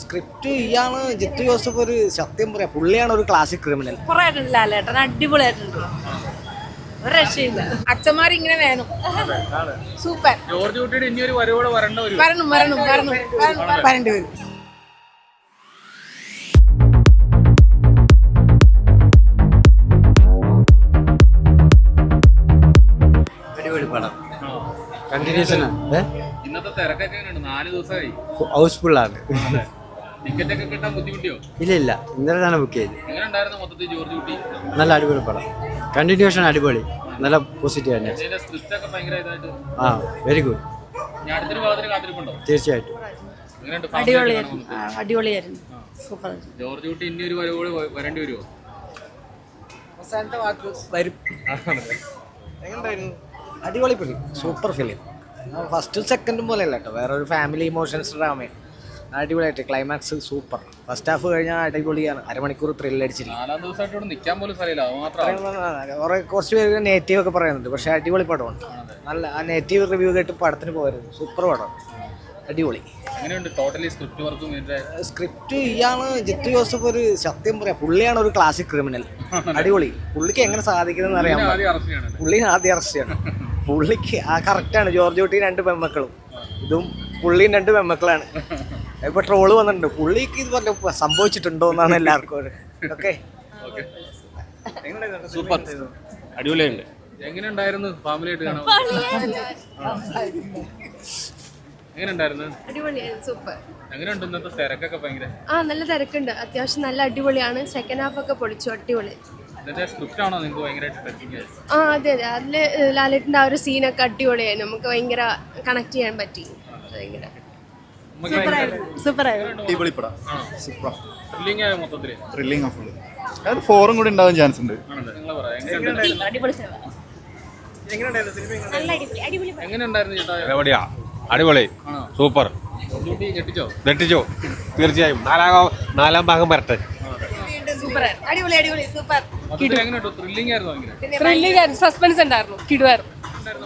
Script ഇയാണ് Jithu Joseph ഒരു സത്യം പറയാം, പുള്ളിയാണ് ഒരു ക്ലാസിക് ക്രിമിനൽ. ലാലേട്ടൻ അടിപൊളിയായിട്ടുണ്ട്, ഒരു രക്ഷയില്ല. അച്ഛന്മാർ ഇങ്ങനെ വേണം, സൂപ്പർ. ജോർജ് കുട്ടിയുടെ ഇനി ഒരു വരവോടെ വരേണ്ട ഒരു വരണം വരണം വരണം വരേണ്ടി വരും. അടിപൊളി പടം, കണ്ടിന്യൂഷൻ ഇന്നത്തെ തിരക്കൊക്കെ എങ്ങനെയുണ്ട്? 4 ദിവസമായി ഹൗസ്ഫുള്ളാണ്. ടിക്കറ്റ് ഒക്കെ കിട്ടാൻ ബുദ്ധിമുട്ടിയോ? ഇല്ല ഇല്ല, ഇന്നലെ തന്നെ ബുക്ക് ചെയ്തു. എങ്ങനെ ഉണ്ടായിരുന്നു മൊത്തത്തിൽ ജോർജ് കുട്ടി? നല്ല അടിപൊളി പടം, കണ്ടിന്യൂഷൻ അടിപൊളി, നല്ല പോസിറ്റീവ് തന്നെ. ഇതിന്റെ സ്ക്രിപ്റ്റ് ഒക്കെ ഭയങ്കര ഇതായിട്ട് ആ വെരി ഗുഡ്, ഞാൻ അടുത്തൊരു ഭാഗത്തിന് കാത്തിരിപ്പുണ്ടോ? തീർച്ചയായിട്ടും. എങ്ങനെയുണ്ട്? അടിപൊളിയായിരുന്നു, സൂപ്പർ. ജോർജ് കുട്ടി ഇനി ഒരു വരവോടെ വരേണ്ടി വരുമോ? അവസാനത്തെ വാക്ക് വരും. അടിപൊളി ഫിലിം, സൂപ്പർ ഫിലിം. ഫസ്റ്റും സെക്കൻഡും പോലെ അല്ല കേട്ടോ, വേറെ ഒരു ഫാമിലി ഇമോഷൻസ് ഡ്രാമ. അടിപൊളിയായിട്ട് ക്ലൈമാക്സ് സൂപ്പർ. ഫസ്റ്റ് ഹാഫ് കഴിഞ്ഞാൽ അടിപൊളിയാണ്, അരമണിക്കൂർ ത്രില്ലടിച്ചിരിക്കും. 4 ദിവസമായിട്ട് ഇവിടെ നിൽക്കാൻ പോലും സ്ഥലമില്ല, അത് മാത്രമാണ്. കുറച്ച് പേര് നെഗറ്റീവ് ഒക്കെ പറയുന്നുണ്ട്, പക്ഷേ അടിപൊളി പടമാണ്. നല്ല ആ നെഗറ്റീവ് റിവ്യൂ കേട്ട് പടത്തിന് പോകരുത്, സൂപ്പർ പടം, അടിപൊളി. എങ്ങനെയുണ്ട് ടോട്ടലി സ്ക്രിപ്റ്റ് വർക്കും? സ്ക്രിപ്റ്റ് ഇയാണ് ജിത്തു ജോസഫ് ഒരു സത്യം പറയാം, പുള്ളിയാണ് ഒരു ക്ലാസിക് ക്രിമിനൽ. അടിപൊളി. പുള്ളിക്ക് എങ്ങനെ സാധിക്കുന്നത് അറിയാൻ പുള്ളി ആദ്യം അറസ്റ്റ് ചെയ്യണം. പുള്ളിക്ക് ആ കറക്റ്റാണ്. ജോർജ് കുട്ടി 2 പെൺമക്കളും, ഇതും പുള്ളിയും 2 പെൺമക്കളാണ്. ഇപ്പൊ ട്രോള് വന്നിട്ടുണ്ട്, പുള്ളിക്ക് ഇത് വല്ല സംഭവിച്ചിട്ടുണ്ടോ എന്നാണ് എല്ലാവർക്കും. ഓക്കെ, സൂപ്പർ, അടിപൊളിയുണ്ട്. എങ്ങനെ ഉണ്ടായിരുന്നു ഫാമിലി ആയിട്ട് കാണാൻ? എങ്ങനെ ഉണ്ടായിരുന്നു? അടിപൊളിയായിരുന്നു, സൂപ്പർ. എങ്ങനെയുണ്ട് ഇന്നത്തെ തിരക്കൊക്കെ? ഭയങ്കര നല്ല തിരക്കുണ്ട്, അത്യാവശ്യം നല്ല അടിപൊളിയാണ്. സെക്കൻഡ് ഹാഫ് ഒക്കെ പൊളിച്ചു, അടിപൊളി. ഇതിന്റെ സ്ക്രിപ്റ്റ് ആണോ നിങ്ങൾക്ക് ഭയങ്കരമായിട്ട് ടച്ചിങ്? അതെ അതെ, അതില് ലാലേട്ടൻ്റെ ആ ഒരു സീനൊക്കെ അടിപൊളിയായി, നമുക്ക് ഭയങ്കര കണക്ട് ചെയ്യാൻ പറ്റി. ഭയങ്കര സൂപ്പറായിരുന്നു. അടിപൊളി പടം, ത്രില്ലിംഗ് ആയ മൊത്തത്തില്. ത്രില്ലിംഗ് ഓഫ് അത് 4 കൂടി ഉണ്ടാവാൻ ചാൻസ് ഉണ്ട്. എങ്ങനെ ഉണ്ടായിരുന്നു ചേട്ടാ? എവിടെയാ? അടിപൊളി, സൂപ്പർ, ഞെട്ടിച്ചോ? തീർച്ചയായും 4ാം ഭാഗം വരട്ടെ. അടിപൊളി അടിപൊളി, സൂപ്പർ. ത്രില്ലിംഗ് ആയിരുന്നു, ഭയങ്കര ത്രില്ലിംഗ് ആയിരുന്നു, സസ്പെൻസ് ഉണ്ടായിരുന്നു, കിടുവായിരുന്നു.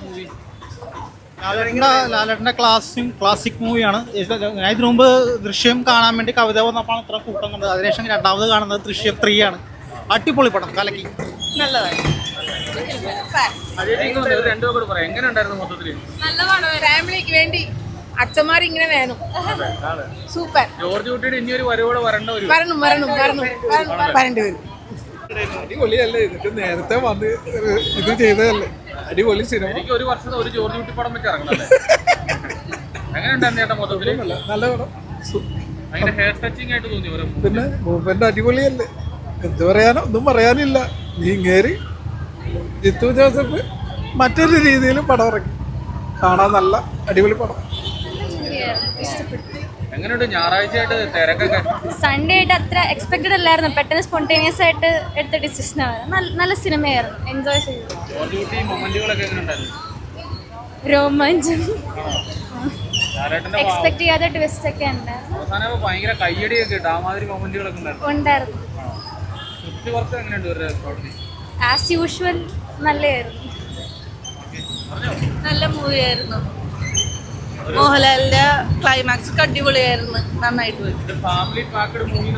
മൂവി. ലാലേട്ടൻ്റെ ക്ലാസിക് മൂവിയാണ്. ഇതിനു മുമ്പ് ദൃശ്യം കാണാൻ വേണ്ടി കവിത വന്നപ്പോഴാണ് ഇത്ര കൂട്ടം കണ്ടത്. അതിനുശേഷം 2ാമത് കാണുന്നത് ദൃശ്യം 3 ആണ്. അടിപൊളി പടം, കലക്കി. എങ്ങനെ ഉണ്ടായിരുന്നു മൊത്തത്തില്? നല്ലതാണ്, ഫാമിലിക്ക് വേണ്ടി അച്ഛന്മാർ ഇങ്ങനെ വേണം, സൂപ്പർ. ജോർജ് കുട്ടിയുടെ ഇനി ഒരു വരവോടെ വരേണ്ട ഒരു വരണം വരണം വരണം വരേണ്ടി വരും. അടിപൊളിയല്ലേ, ഇതൊക്കെ നേരത്തെ വന്ന് ഇത് ചെയ്തതല്ലേ, അടിപൊളി സിനിമ. എനിക്ക് ഒരു വർഷത്തെ ഒരു ജോർജ് കുട്ടി പടം വെച്ച് ഇറങ്ങണല്ലേ? എങ്ങനെ ഉണ്ടായിരുന്നു ചേട്ടാ മൊത്തത്തില്? നല്ല പടം, ഭയങ്കര ഹെയർ ടച്ചിങ് ആയിട്ട് തോന്നി. പിന്നെ മൂവ്മെന്റ് അടിപൊളിയല്ലേ, എന്ത് പറയാനോ ഒന്നും പറയാനില്ല. നീ ഇങ്ങേറി ജിത്തു ജോസഫ് മറ്റൊരു രീതിയിലും പടം ഇറങ്ങി, കാണാൻ നല്ല അടിപൊളി പടം. എങ്ങനെയുണ്ട് ഞായറാഴ്ച ആയിട്ട് തിരക്കൊക്കെ? സൺഡേ ആയിട്ട് അത്ര എക്സ്പെക്റ്റഡ് അല്ലായിരുന്നു, പെട്ടെന്ന് സ്പോണ്ടേനിയസ് ആയിട്ട് എടുത്ത ഡിസിഷനാണ്. നല്ല സിനിമയായിരുന്നു, എൻജോയ് ചെയ്തു. ജോർജ് കുട്ടി മൊമെന്റുകളൊക്കെ എങ്ങനെ ഉണ്ടായിരുന്നു? രോമാഞ്ചം, എക്സ്പെക്ട് ചെയ്യാത്ത ട്വിസ്റ്റ് ഒക്കെ ഉണ്ടായിരുന്നു. അവസാനം ഭയങ്കര കയ്യടിയൊക്കെ ഇട്ട് ആ മാതിരി മൊമെന്റുകളൊക്കെ ഉണ്ടായിരുന്നു. സ്ക്രിപ്റ്റ് വർക്ക് എങ്ങനെയുണ്ട് ഇവരുടെ പ്രവർത്തി? ആസ് യൂഷ്വൽ നല്ലതായിരുന്നു. നല്ല മൂവിയായിരുന്നു. മോഹൻലാലിന്റെ ക്ലൈമാക്സ് ഒക്കെ അടിപൊളിയായിരുന്നു, നന്നായിട്ട് പോയി. ഫാമിലി പാക്കഡ് മൂവി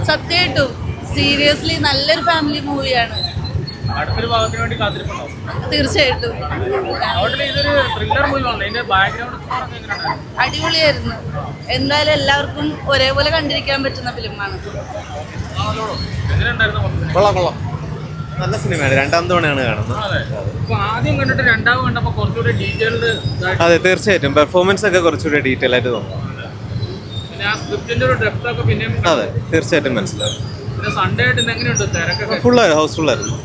സത്യമായിട്ടും സീരിയസ്ലി നല്ലൊരു ഫാമിലി മൂവിയാണ്. അടുത്തൊരു ഭാഗത്തിന് വേണ്ടി കാത്തിരിപ്പുണ്ടോ? തീർച്ചയായിട്ടും ഇതൊരു ത്രില്ലർ മൂവിയാണ്. ഇതിന്റെ ബാക്ക്ഗ്രൗണ്ട് അടിപൊളിയായിരുന്നു. എന്തായാലും എല്ലാവർക്കും ഒരേപോലെ കണ്ടിരിക്കാൻ പറ്റുന്ന ഫിലിമാണ്. കൊള്ളാം, നല്ല സിനിമയാണ്. 2ാം തവണയാണ് കാണുന്നത്. ആദ്യം കണ്ടിട്ട് രണ്ടാമത് കണ്ടപ്പോൾ കുറച്ചുകൂടി ഡീറ്റെയിൽഡ്. അതെ, തീർച്ചയായിട്ടും പെർഫോമൻസ് ഒക്കെ കുറച്ചുകൂടി ഡീറ്റെയിൽ ആയിട്ട് തോന്നും. പിന്നെ ആ സ്ക്രിപ്റ്റിന്റെ ഒരു ഡെപ്ത് ഒക്കെ പിന്നെയും അതെ, തീർച്ചയായിട്ടും മനസ്സിലാവും. പിന്നെ സൺഡേ ആയിട്ട് എങ്ങനെയുണ്ട് തിരക്കൊക്കെ? ഫുള്ളായിരുന്നു, ഹൗസ്ഫുള്ളായിരുന്നു.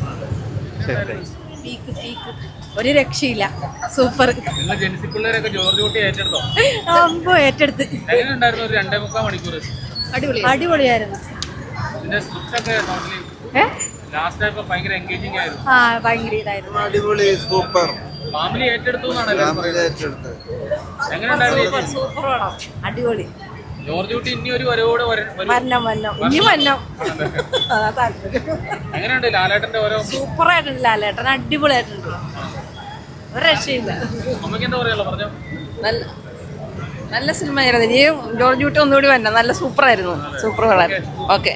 ഒരു രക്ഷയില്ല, സൂപ്പർ. നിങ്ങൾ ജെൻസി പിള്ളേരൊക്കെ ജോർജ് കുട്ടി ഏറ്റെടുത്തോ? ഏറ്റെടുത്ത്. എങ്ങനെ ഉണ്ടായിരുന്നു ഒരു 2.25 മണിക്കൂർ? അടിപൊളിയായിരുന്നു. ഇതിന്റെ സ്ക്രിപ്റ്റ് ഒക്കെ ടോട്ടലി ലാസ്റ്റ് ആയപ്പോ ഭയങ്കര എൻഗേജിങ് ആയിരുന്നു. ഭയങ്കര ഇതായിരുന്നു. അടിപൊളി, സൂപ്പർ. ഫാമിലി ഏറ്റെടുത്തു എന്നാണ് എല്ലാവരും പറയുന്നത്. എങ്ങനെ ഉണ്ടായിരുന്നു? സൂപ്പർ ആണോ? അടിപൊളി. ജോർജ് കുട്ടി ഇനി ഒരു വരവോടെ എങ്ങനെയുണ്ട് ലാലേട്ടന്റെ ഓരോ? സൂപ്പറായിട്ടുണ്ട് ലാലേട്ടൻ, അടിപൊളിയായിട്ടുണ്ട്, ഒരു രക്ഷയില്ല. അമ്മയ്ക്ക് എന്താ പറയാനുള്ള? പറഞ്ഞോ. നല്ല നല്ല സിനിമയായിരുന്നു. ഇനിയും ജോർജ് കുട്ടി ഒന്നുകൂടി വരണം. നല്ല സൂപ്പറായിരുന്നു. സൂപ്പർ കളായിരുന്നു. ഓക്കെ.